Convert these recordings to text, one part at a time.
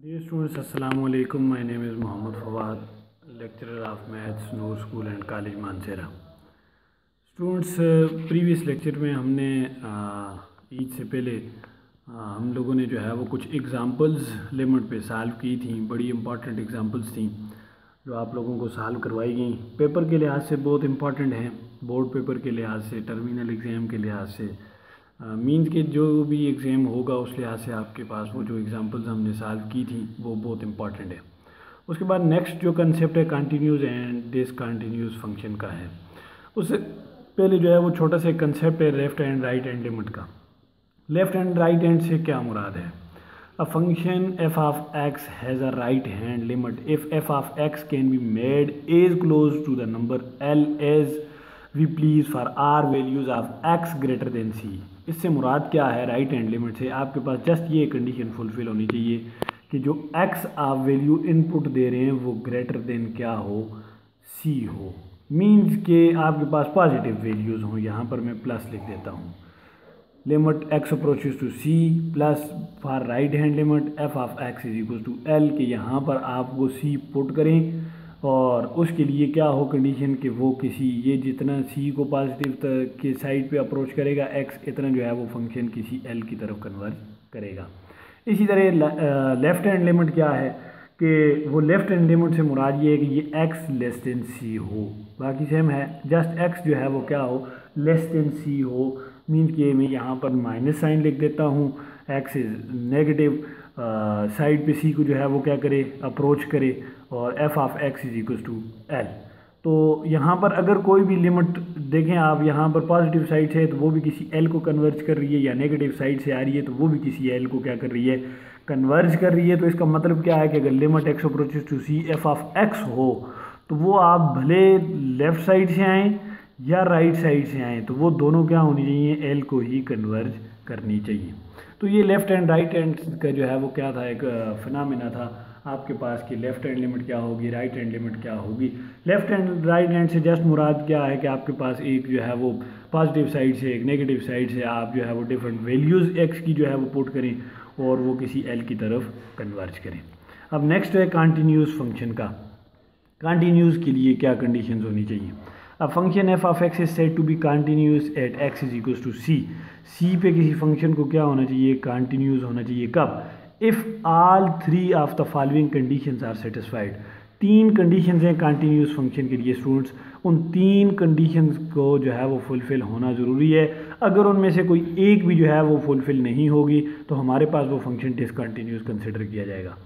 Dear students, Assalamu alaikum. My name is Mohammad Fawad, lecturer of Maths, Noor School and College Mansehra. Students, previous lecture में हमने ईद से पहले हम लोगों ने जो है वो कुछ एग्ज़ाम्पल्स लिमिट पे सॉल्व की थी। बड़ी इंपॉर्टेंट एग्ज़ाम्पल्स थी जो आप लोगों को सॉल्व करवाई गई। पेपर के लिहाज से बहुत इंपॉर्टेंट हैं, बोर्ड पेपर के लिहाज से, टर्मिनल एग्ज़ाम के लिहाज से, मीन्स के जो भी एग्ज़ाम होगा उस लिहाज से आपके पास वो जो एग्ज़ाम्पल्स हमने सॉल्व की थी वो बहुत इंपॉर्टेंट है। उसके बाद नेक्स्ट जो कंसेप्ट है कंटिन्यूस एंड डिसकंटिन्यूस फंक्शन का है। उससे पहले जो है वो छोटा सा कंसेप्ट है left and right hand limit का। लेफ़्ट एंड राइट हैंड से क्या मुराद है? A function f of x has a right hand limit if f of x can be made as close to the number L as we please for are values of x greater than c. इससे मुराद क्या है? Right hand limit से आपके पास just ये condition fulfil होनी चाहिए कि जो एक्स आप वैल्यू इनपुट दे रहे हैं वो ग्रेटर देन क्या हो? सी हो। मीन्स के आपके पास पॉजिटिव वैल्यूज़ हों। यहाँ पर मैं प्लस लिख देता हूँ। Limit x approaches to C plus for right hand limit F of x is equal to L के यहाँ पर आप वो सी पुट करें और उसके लिए क्या हो कंडीशन कि वो किसी ये जितना सी को पॉजिटिव के साइड पे अप्रोच करेगा एक्स इतना जो है वो फंक्शन किसी एल की तरफ कन्वर्ज करेगा। इसी तरह लेफ़्ट हैंड लिमिट क्या है कि वो लेफ़्ट हैंड लिमिट से मुराद ये है कि ये एक्स लेस देन सी हो। बाकी सेम है, जस्ट एक्स जो है वो क्या हो? लेस देन सी हो। मीन्स कि मैं यहाँ पर माइनस साइन लिख देता हूँ, एक्स इज़ नेगेटिव, साइड पे सी को जो है वो क्या करे? अप्रोच करे और f of x is equal to l. तो यहाँ पर अगर कोई भी लिमिट देखें आप, यहाँ पर पॉजिटिव साइड से है तो वो भी किसी एल को कन्वर्ज कर रही है, या नेगेटिव साइड से आ रही है तो वो भी किसी एल को क्या कर रही है? कन्वर्ज कर रही है। तो इसका मतलब क्या है कि अगर limit x approaches to c f of x हो तो वो आप भले लेफ़्ट साइड से आएँ या राइट साइड से आएँ तो वो दोनों क्या होनी चाहिए? एल को ही कन्वर्ज करनी चाहिए। तो ये लेफ़्ट एंड राइट हैंड का जो है वो क्या था? एक फिनोमेना था आपके पास कि लेफ़्ट हैंड लिमिट क्या होगी, राइट हैंड लिमिट क्या होगी। लेफ़्ट हैंड राइट हैंड से जस्ट मुराद क्या है कि आपके पास एक जो है वो पॉजिटिव साइड से एक नेगेटिव साइड से आप जो है वो डिफरेंट वैल्यूज़ एक्स की जो है वो पुट करें और वो किसी एल की तरफ कन्वर्ज करें। अब नेक्स्ट है कंटिन्यूस फंक्शन का। कंटिन्यूस के लिए क्या कंडीशंस होनी चाहिए? अब function f of x is said to be continuous at x is equal to c. C पे किसी फंक्शन को क्या होना चाहिए? कंटिन्यूस होना चाहिए। कब? If all three of the following conditions are satisfied. तीन कंडीशंस हैं कंटिन्यूस फंक्शन के लिए स्टूडेंट्स। उन तीन कंडीशंस को जो है वो फुलफ़िल होना ज़रूरी है। अगर उनमें से कोई एक भी जो है वो फुलफ़िल नहीं होगी तो हमारे पास वो फंक्शन डिसकंटिन्यूस कंसिडर किया जाएगा।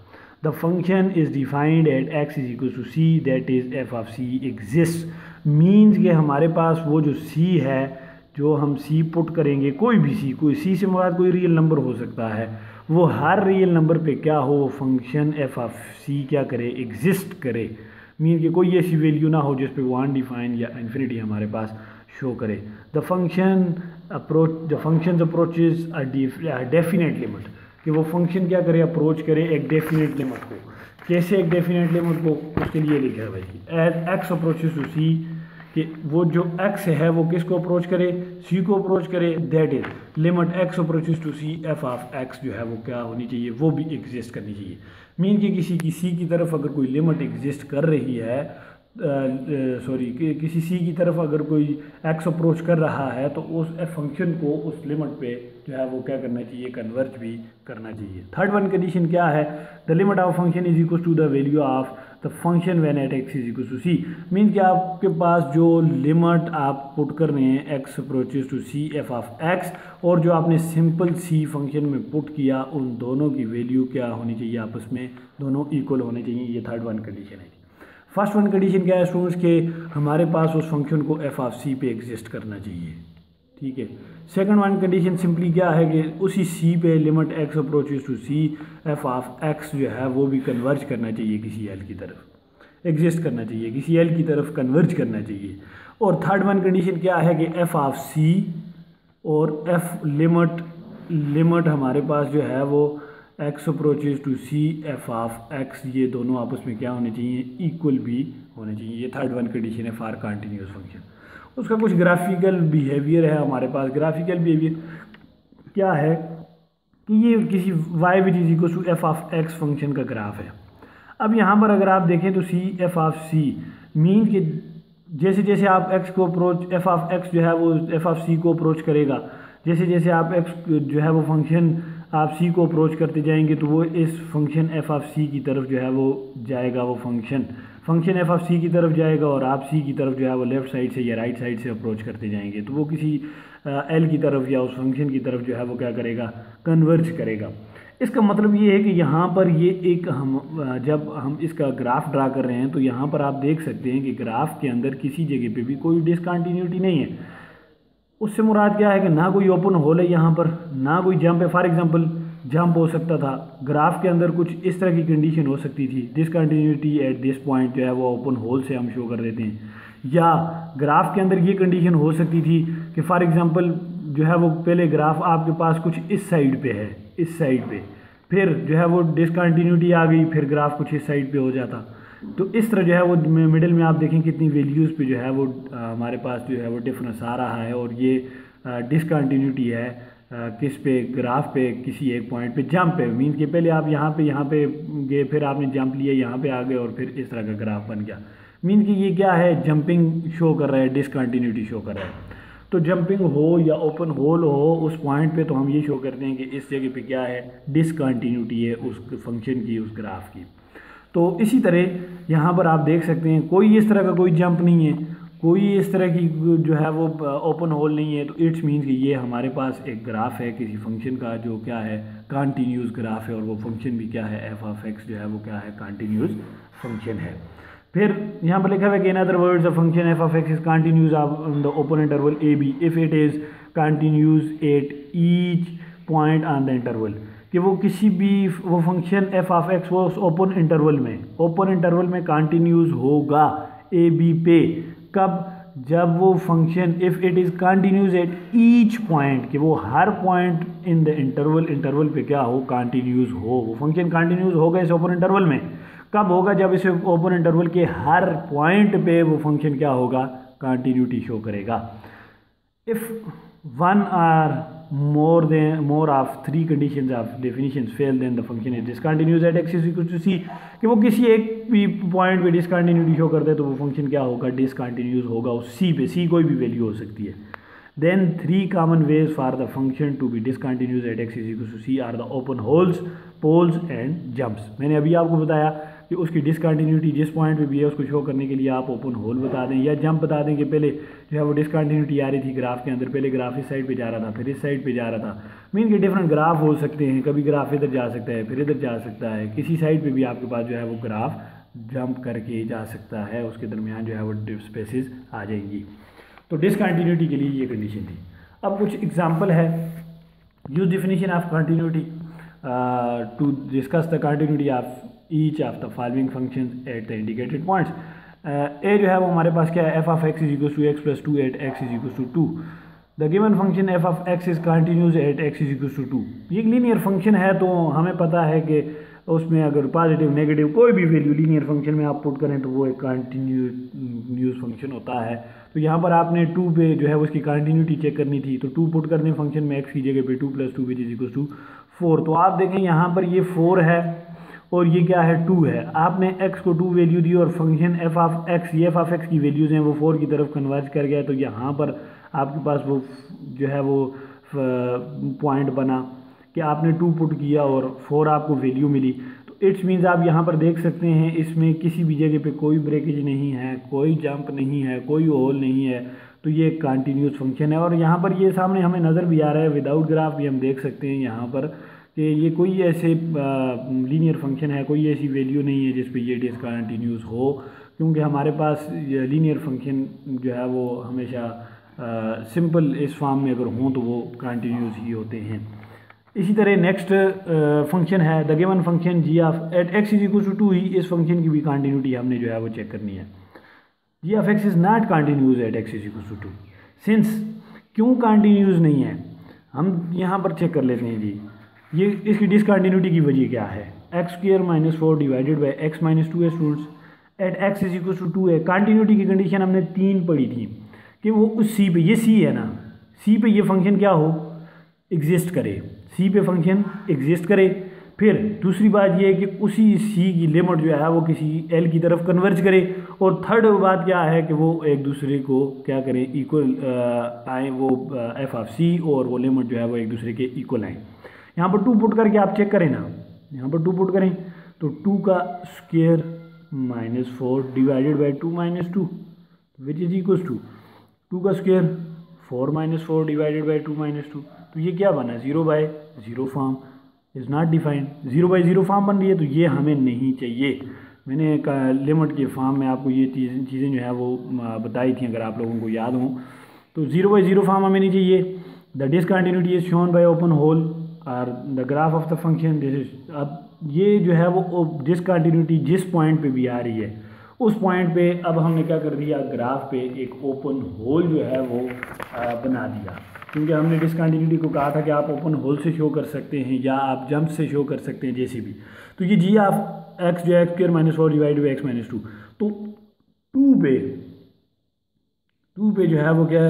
The function is defined at x is equal to c that is f of c exist. Means कि हमारे पास वो जो सी है, जो हम सी पुट करेंगे, कोई भी सी, कोई सी से मुराद कोई रियल नंबर हो सकता है, वो हर रियल नंबर पे क्या हो? वो फंक्शन एफ ऑफ सी क्या करे? एग्जिस्ट करे। मीन कि कोई ऐसी वैल्यू ना हो जिस पे वो अनडिफाइंड या इन्फिनिटी हमारे पास शो करे। The function approaches a definite limit, कि वो फंक्शन क्या करे? अप्रोच करे एक डेफिनेट लिमिट को। कैसे एक डेफिनेट लिमिट को? उसके लिए लिखा है भाई एज एक्स अप्रोचेस टू सी, कि वो जो x है वो किसको अप्रोच करे? c को अप्रोच करे। That is limit x approaches to c f of x जो है वो क्या होनी चाहिए? वो भी एग्जिस्ट करनी चाहिए। मीन कि किसी की c की तरफ अगर कोई लिमिट एग्जिस्ट कर रही है, किसी c की तरफ अगर कोई x अप्रोच कर रहा है तो उस फंक्शन को उस लिमिट पे जो है वो क्या करना चाहिए? कन्वर्ज भी करना चाहिए। थर्ड वन कंडीशन क्या है? The limit of function is equal to the value of the function when at x is equal to c. Mean कि आपके पास जो लिमिट आप पुट कर रहे हैं x approaches to c f of x और जो आपने सिंपल सी फंक्शन में पुट किया, उन दोनों की वैल्यू क्या होनी चाहिए? आपस में दोनों इक्वल होने चाहिए। ये थर्ड वन कंडीशन है। फर्स्ट वन कंडीशन क्या है स्टूडेंट्स के? हमारे पास उस फंक्शन को एफ ऑफ सी पे एग्जिस्ट करना चाहिए। ठीक है। सेकंड वन कंडीशन सिंपली क्या है कि उसी सी पे limit x approaches to c f of x जो है वो भी कन्वर्ज करना चाहिए किसी एल की तरफ, एग्जिस्ट करना चाहिए, किसी एल की तरफ कन्वर्ज करना चाहिए। और थर्ड वन कंडीशन क्या है कि एफ ऑफ सी और एफ लिमिट हमारे पास जो है वो x approaches to c f of x, ये दोनों आपस में क्या होने चाहिए? इक्वल भी होने चाहिए। ये थर्ड वन कंडीशन है फॉर कंटिन्यूस फंक्शन। उसका कुछ ग्राफिकल बिहेवियर है हमारे पास। ग्राफिकल बिहेवियर क्या है कि ये किसी y which is equal to f of x function का ग्राफ है। अब यहाँ पर अगर आप देखें तो c f of c mean कि जैसे जैसे आप x को अप्रोच एफ ऑफ एक्स जो है वो एफ ऑफ सी को अप्रोच करेगा, जैसे जैसे आप x जो है वो फंक्शन आप c को अप्रोच करते जाएंगे तो वो इस फंक्शन एफ ऑफ सी की तरफ जो है वो जाएगा, वो फंक्शन एफ ऑफ सी की तरफ जाएगा और आप c की तरफ जो है वो लेफ़्ट साइड से या राइट साइड से अप्रोच करते जाएंगे तो वो किसी l की तरफ या उस फंक्शन की तरफ जो है वो क्या करेगा, कन्वर्ज करेगा। इसका मतलब ये है कि यहाँ पर ये एक हम जब हम इसका ग्राफ ड्रा कर रहे हैं तो यहाँ पर आप देख सकते हैं कि ग्राफ के अंदर किसी जगह पे भी कोई डिसकंटिन्यूटी नहीं है। उससे मुराद क्या है कि ना कोई ओपन होल है यहाँ पर, ना कोई जंप है। फॉर एग्जांपल जंप हो सकता था, ग्राफ के अंदर कुछ इस तरह की कंडीशन हो सकती थी, डिसकंटिन्यूटी एट दिस पॉइंट जो है वो ओपन होल से हम शो कर देते हैं, या ग्राफ के अंदर ये कंडीशन हो सकती थी कि फॉर एग्जांपल जो है वो पहले ग्राफ आपके पास कुछ इस साइड पे है, इस साइड पे, फिर जो है वो डिसकंटिन्यूटी आ गई, फिर ग्राफ कुछ इस साइड पे हो जाता। तो इस तरह जो है वो मिडिल में आप देखें कितनी वैल्यूज़ पे जो है वो हमारे पास जो है वो डिफरेंस आ रहा है और ये डिसकंटिन्यूटी है किस पे, ग्राफ पे किसी एक पॉइंट पे जंप है। मीन कि पहले आप यहाँ पे गए, फिर आपने जंप लिया, यहाँ पे आ गए और फिर इस तरह का ग्राफ बन गया। मीन कि ये क्या है, जंपिंग शो कर रहा है, डिसकंटिन्यूटी शो कर रहा है। तो जंपिंग हो या ओपन होल हो उस पॉइंट पे तो हम ये शो करते हैं कि इस जगह पे क्या है, डिसकंटिन्यूटी है उस फंक्शन की, उस ग्राफ की। तो इसी तरह यहाँ पर आप देख सकते हैं कोई इस तरह का कोई जंप नहीं है, कोई इस तरह की जो है वो ओपन होल नहीं है। तो इट्स मीन्स कि ये हमारे पास एक ग्राफ है किसी फंक्शन का जो क्या है, कंटिन्यूस ग्राफ है, और वो फंक्शन भी क्या है, एफ ऑफ एक्स जो है वो क्या है, कंटिन्यूस फंक्शन है। फिर यहाँ पर लिखा हुआ है कि in other words the function f of x is continuous on the open interval a b if it is continuous at each point on the interval, कि वो किसी भी वो फंक्शन एफ ऑफ एक्स वो उस ओपन इंटरवल में continuous होगा A B पे। कब, जब वो function if it is continuous at each point, कि वो हर पॉइंट इन द इंटरवल पे क्या हो, कंटिन्यूस हो। वो फंक्शन कंटिन्यूस होगा इस ओपन इंटरवल में। कब होगा, जब इस ओपन इंटरवल के हर पॉइंट पे वो फंक्शन क्या होगा, कंटिन्यूटी शो करेगा। If one are more of three conditions of definitions fail then the function is discontinuous at x is equal to c, कि वो किसी एक भी पॉइंट पे डिसकंटिन्यूटी शो करते हैं तो वो फंक्शन क्या होगा, डिसकंटिन्यूस होगा उस c पे, c कोई भी वैल्यू हो सकती है। Then three common ways for the function to be discontinuous at x is equal to c are the open holes, poles and jumps। मैंने अभी आपको बताया कि उसकी डिसकंटिन्यूटी जिस पॉइंट पे भी है उसको शो करने के लिए आप ओपन होल बता दें या जंप बता दें कि पहले जो है वो डिसकंटिन्यूटी आ रही थी ग्राफ के अंदर, पहले ग्राफ इस साइड पे जा रहा था फिर इस साइड पे जा रहा था। मीन के डिफरेंट ग्राफ हो सकते हैं, कभी ग्राफ इधर जा सकता है फिर इधर जा सकता है, किसी साइड पे भी आपके पास जो है वो ग्राफ जंप करके जा सकता है, उसके दरमियान जो है वो स्पेसिस आ जाएंगी। तो डिसकंटिन्यूटी के लिए ये कंडीशन थी। अब कुछ एग्जांपल है, use definition of continuity to discuss the continuity of each of the following functions at the indicated points. A जो है वो हमारे पास क्या है, f of x is equal to x plus two at x is equal to two. The given function f of x is continuous at x is equal to two. ये एक linear function है तो हमें पता है कि उसमें अगर पॉजिटिव नेगेटिव कोई भी वैल्यू लीनियर फंक्शन में आप पुट करें तो वो एक कंटिन्यूस फंक्शन होता है। तो यहाँ पर आपने 2 पे जो है उसकी कंटिन्यूटी चेक करनी थी, तो 2 पुट करने फंक्शन में x की जगह पे 2 + 2 विच इज इक्वल टू 4। तो आप देखें यहाँ पर ये 4 है और ये क्या है, 2 है। आपने x को 2 वैल्यू दी और फंक्शन एफ ऑफ एक्स, ये एफ ऑफ एक्स की वैल्यूज़ हैं वो 4 की तरफ कन्वर्ज कर गया। तो यहाँ पर आपके पास वो जो है वो पॉइंट बना कि आपने 2 पुट किया और 4 आपको वैल्यू मिली। तो इट्स मीन्स आप यहाँ पर देख सकते हैं इसमें किसी भी जगह पे कोई ब्रेकेज नहीं है, कोई जंप नहीं है, कोई होल नहीं है। तो ये एक कंटिन्यूस फंक्शन है और यहाँ पर ये सामने हमें नज़र भी आ रहा है, विदाउट ग्राफ भी हम देख सकते हैं यहाँ पर कि ये कोई ऐसे लीनियर फंक्शन है, कोई ऐसी वैल्यू नहीं है जिस पे ये डिसकंटिन्यूस हो, क्योंकि हमारे पास लीनियर फंक्शन जो है वो हमेशा सिंपल इस फॉर्म में अगर हों तो वो कंटिन्यूस ही होते हैं। इसी तरह नेक्स्ट फंक्शन है the given function g of at x is equal to 2 ही। इस फंक्शन की भी कंटिन्यूटी हमने जो है वो चेक करनी है। G of x is not continuous at x is equal to 2। Since क्यों कंटिन्यूस नहीं है हम यहाँ पर चेक कर लेते हैं जी। ये इसकी डिसकंटिन्यूटी की वजह क्या है, x² - 4 डिवाइडेड बाई x - 2 है students, at x is equal to 2 है। कंटिन्यूटी की कंडीशन हमने 3 पढ़ी थी कि वो उस c पे, ये c है ना, c पे ये फंक्शन क्या हो, एग्जिस्ट करे। सी पे फंक्शन एग्जिस्ट करे। फिर दूसरी बात ये है कि उसी सी की लिमिट जो है वो किसी एल की तरफ कन्वर्ज करे। और थर्ड बात क्या है कि वो एक दूसरे को क्या करें, इक्वल आए, वो एफ ऑफ सी और वो लिमिट जो है वो एक दूसरे के इक्वल आए। यहाँ पर 2 पुट करके आप चेक करें ना, यहाँ पर 2 पुट करें तो 2 का square -4 divided by 2 - 2 which is equal to 2 का स्क्वायर 4 - 4 डिवाइडेड बाई 2 - 2। तो ये क्या बना, 0/0 form is not defined. 0/0 form बन रही है तो ये हमें नहीं चाहिए। मैंने लिमिट के फॉर्म में आपको ये चीज़ें जो है वो बताई थी, अगर आप लोगों को याद हो। तो 0/0 फॉर्म हमें नहीं चाहिए। The discontinuity is shown by open hole और the graph of the function this is. अब ये जो है वो डिसकंटिन्यूटी जिस पॉइंट पे भी आ रही है उस पॉइंट पे अब हमने क्या कर दिया, ग्राफ पे एक ओपन होल जो है वो बना दिया। क्योंकि हमने डिसकंटिन्यूटी को कहा था कि आप ओपन होल से शो कर सकते हैं या आप जंप से शो कर सकते हैं, जैसे भी। तो ये जी ऑफ एक्स जो है स्क्वायर -4 डिवाइड बाई x - 2, तो 2 पे जो है वो क्या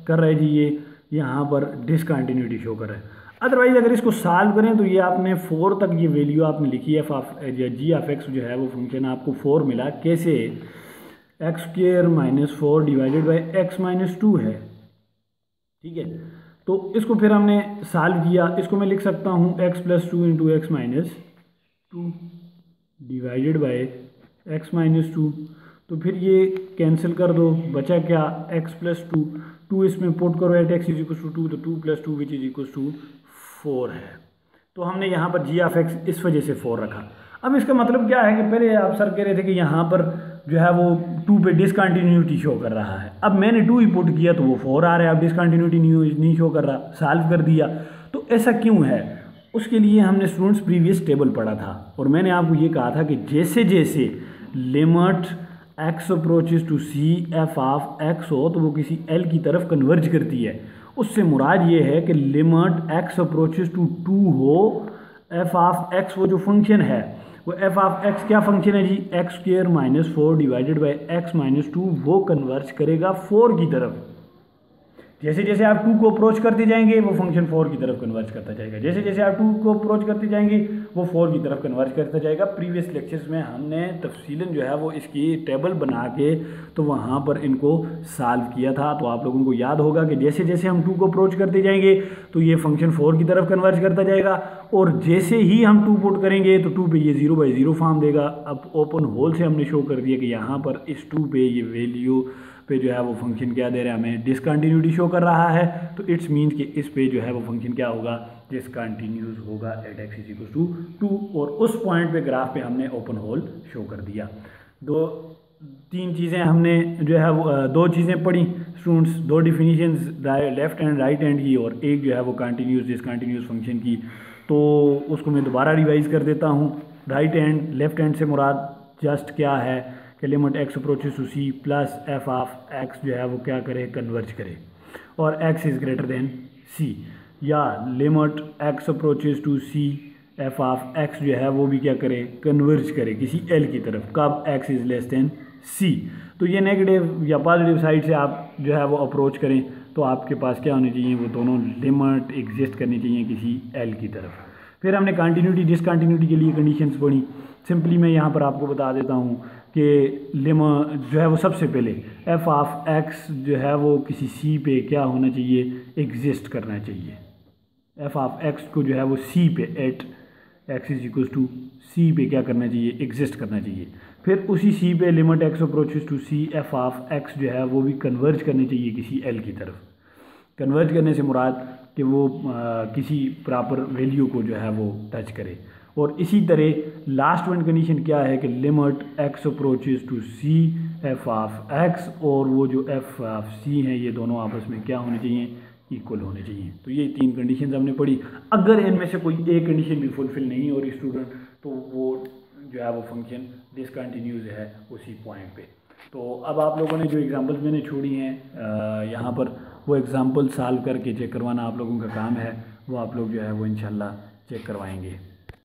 कर रहा है जी, ये यहाँ पर डिसकंटिन्यूटी शो कर रहा है। अदरवाइज अगर इसको सॉल्व करें तो ये आपने 4 तक ये वैल्यू आपने लिखी है, जी ऑफ एक्स जो है वो फंक्शन आपको 4 मिला। कैसे, x square -4 divided by x - 2 है, ठीक है। तो इसको फिर हमने सॉल्व किया, इसको मैं लिख सकता हूँ x + 2 × x - 2 divided by x - 2। तो फिर ये कैंसिल कर दो, बचा क्या, x + 2 इसमें पुट करो एट x = 2, तो 2 + 2 विच इज इक्वल टू 4 है। तो हमने यहाँ पर जी ऑफ एक्स इस वजह से 4 रखा। अब इसका मतलब क्या है कि पहले आप सर कह रहे थे कि यहाँ पर जो है वो 2 पे डिसकंटिन्यूटी शो कर रहा है। अब मैंने 2 ही पुट किया तो वो 4 आ रहा है, अब डिसकंटिन्यूटी नहीं शो कर रहा, सॉल्व कर दिया। तो ऐसा क्यों है, उसके लिए हमने स्टूडेंट्स प्रीवियस टेबल पढ़ा था और मैंने आपको ये कहा था कि जैसे जैसे limit x approaches to c f of x हो तो वो किसी l की तरफ कन्वर्ज करती है। उससे मुराद ये है कि लिमिट x अप्रोचेज टू 2 हो, एफ ऑफ x वो जो फंक्शन है वो एफ ऑफ x क्या फंक्शन है जी, x square -4 divided by x - 2, वो कन्वर्ज करेगा 4 की तरफ। जैसे जैसे आप 2 को अप्रोच करते जाएंगे वो फंक्शन 4 की तरफ कन्वर्ज करता जाएगा, जैसे जैसे आप 2 को अप्रोच करते जाएंगे वो 4 की तरफ कन्वर्ज करता जाएगा। प्रीवियस लेक्चर्स में हमने तफसीलन जो है वो इसकी टेबल बना के तो वहाँ पर इनको सॉल्व किया था। तो आप लोगों को याद होगा कि जैसे जैसे हम 2 को अप्रोच करते जाएंगे तो ये फंक्शन 4 की तरफ कन्वर्ज करता जाएगा, और जैसे ही हम 2 पुट करेंगे तो 2 पे ये 0/0 फॉर्म देगा। अब ओपन होल से हमने शो कर दिया कि यहाँ पर इस 2 पे ये वैल्यू पे जो है वो फंक्शन क्या दे रहा है, हमें डिसकंटिन्यूटी शो कर रहा है। तो इट्स मीन्स कि इस पे जो है वो फंक्शन क्या होगा, डिसकंटिन्यूस होगा एट x = 2, और उस पॉइंट पे ग्राफ पे हमने ओपन होल शो कर दिया। 2-3 चीज़ें हमने जो है वो 2 चीज़ें पढ़ी students, 2 definitions left and right hand की और एक जो है वो कंटिन्यूस डिसकंटिन्यूस फंक्शन की। तो उसको मैं दोबारा रिवाइज़ कर देता हूँ। राइट हैंड, लेफ्ट हैंड से मुराद जस्ट क्या है कि limit x approaches to c plus f of x जो है वो क्या करे, कन्वर्ज करे, और x is greater than c, या limit x approaches to c f of x जो है वो भी क्या करे, कन्वर्ज करे किसी l की तरफ, कब x is less than c। तो ये नेगेटिव या पॉजिटिव साइड से आप जो है वो अप्रोच करें तो आपके पास क्या होने चाहिए, वो दोनों लिमिट एग्जिस्ट करनी चाहिए किसी l की तरफ। फिर हमने कंटिन्यूटी डिसकंटिन्यूटी के लिए कंडीशंस पढ़ी। सिंपली मैं यहाँ पर आपको बता देता हूँ कि लिमिट जो है वो सबसे पहले एफ ऑफ x जो है वो किसी c पे क्या होना चाहिए, एग्जिस्ट करना चाहिए। एफ ऑफ x को जो है वो c पे एट x = c पे क्या करना चाहिए, एग्जिस्ट करना चाहिए। फिर उसी c पे limit x approaches to c f of x जो है वो भी कन्वर्ज करनी चाहिए किसी l की तरफ। कन्वर्ज करने से मुराद कि वो किसी प्रॉपर वैल्यू को जो है वो टच करे। और इसी तरह लास्ट वन कंडीशन क्या है कि limit x approaches to c f of x, और वो जो एफ ऑफ c हैं ये दोनों आपस में क्या होने चाहिए, इक्वल होने चाहिए। तो ये 3 कंडीशंस हमने पढ़ी। अगर इनमें से कोई एक कंडीशन भी फुलफिल नहीं हो रही स्टूडेंट तो वो जो है वो फंक्शन डिसकंटिन्यूस है उसी पॉइंट पे। तो अब आप लोगों ने जो एग्जांपल्स मैंने छोड़ी हैं यहाँ पर वो एग्जांपल सॉल्व करके चेक करवाना आप लोगों का काम है, वो आप लोग जो है वो इंशाल्लाह चेक करवाएंगे।